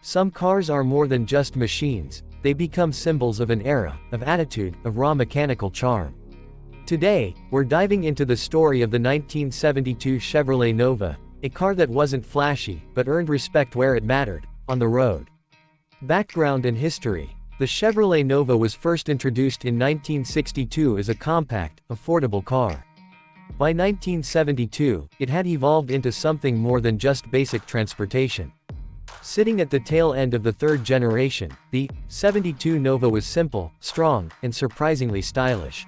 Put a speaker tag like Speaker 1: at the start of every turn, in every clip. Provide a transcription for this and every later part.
Speaker 1: Some cars are more than just machines, they become symbols of an era, of attitude, of raw mechanical charm. Today, we're diving into the story of the 1972 Chevrolet Nova, a car that wasn't flashy, but earned respect where it mattered, on the road. Background and history. The Chevrolet Nova was first introduced in 1962 as a compact, affordable car. By 1972, it had evolved into something more than just basic transportation. Sitting at the tail end of the third generation, the 72 Nova was simple, strong, and surprisingly stylish.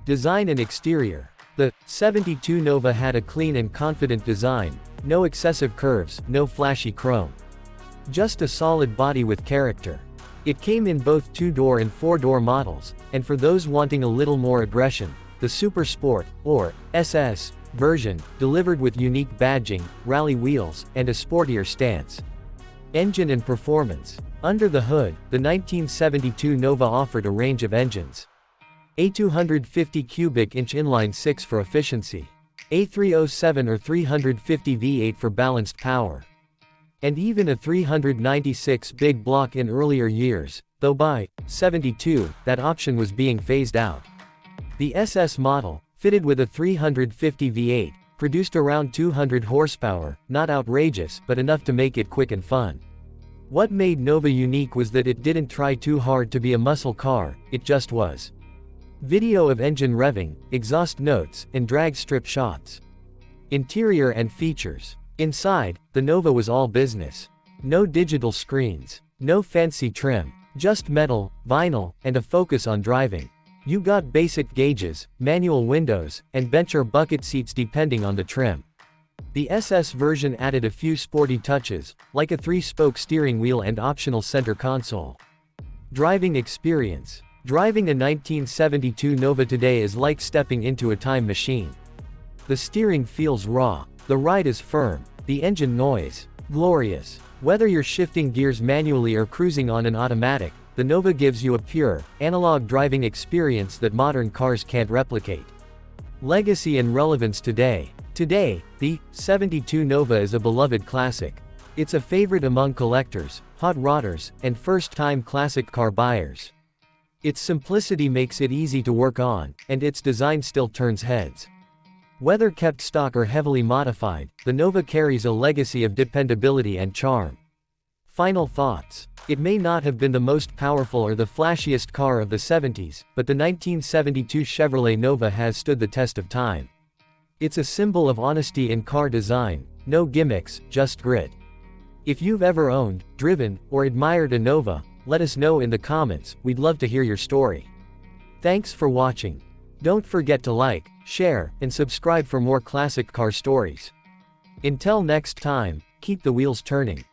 Speaker 1: Design and exterior. The 72 Nova had a clean and confident design, no excessive curves, no flashy chrome. Just a solid body with character. It came in both 2-door and 4-door models, and for those wanting a little more aggression, the Super Sport, or SS, version, delivered with unique badging, rally wheels, and a sportier stance. Engine and performance. Under the hood, the 1972 Nova offered a range of engines. A 250 cubic inch inline-6 for efficiency. A 307 or 350 V8 for balanced power. And even a 396 big block in earlier years, though by 72, that option was being phased out. The SS model, fitted with a 350 V8, produced around 200 horsepower, not outrageous, but enough to make it quick and fun. What made Nova unique was that it didn't try too hard to be a muscle car, it just was. Video of engine revving, exhaust notes, and drag strip shots. Interior and features. Inside, the Nova was all business. No digital screens, no fancy trim, just metal, vinyl, and a focus on driving. You got basic gauges, manual windows, and bench or bucket seats depending on the trim. The SS version added a few sporty touches, like a 3-spoke steering wheel and optional center console. Driving experience. Driving a 1972 Nova today is like stepping into a time machine. The steering feels raw, the ride is firm, the engine noise, glorious. Whether you're shifting gears manually or cruising on an automatic, the Nova gives you a pure, analog driving experience that modern cars can't replicate. Legacy and relevance today. Today, the 72 Nova is a beloved classic. It's a favorite among collectors, hot rodders, and first-time classic car buyers. Its simplicity makes it easy to work on, and its design still turns heads. Whether kept stock or heavily modified, the Nova carries a legacy of dependability and charm. Final thoughts. It may not have been the most powerful or the flashiest car of the 70s, but the 1972 Chevrolet Nova has stood the test of time. It's a symbol of honesty in car design, no gimmicks, just grit. If you've ever owned, driven, or admired a Nova, let us know in the comments, we'd love to hear your story. Thanks for watching. Don't forget to like, share, and subscribe for more classic car stories. Until next time, keep the wheels turning.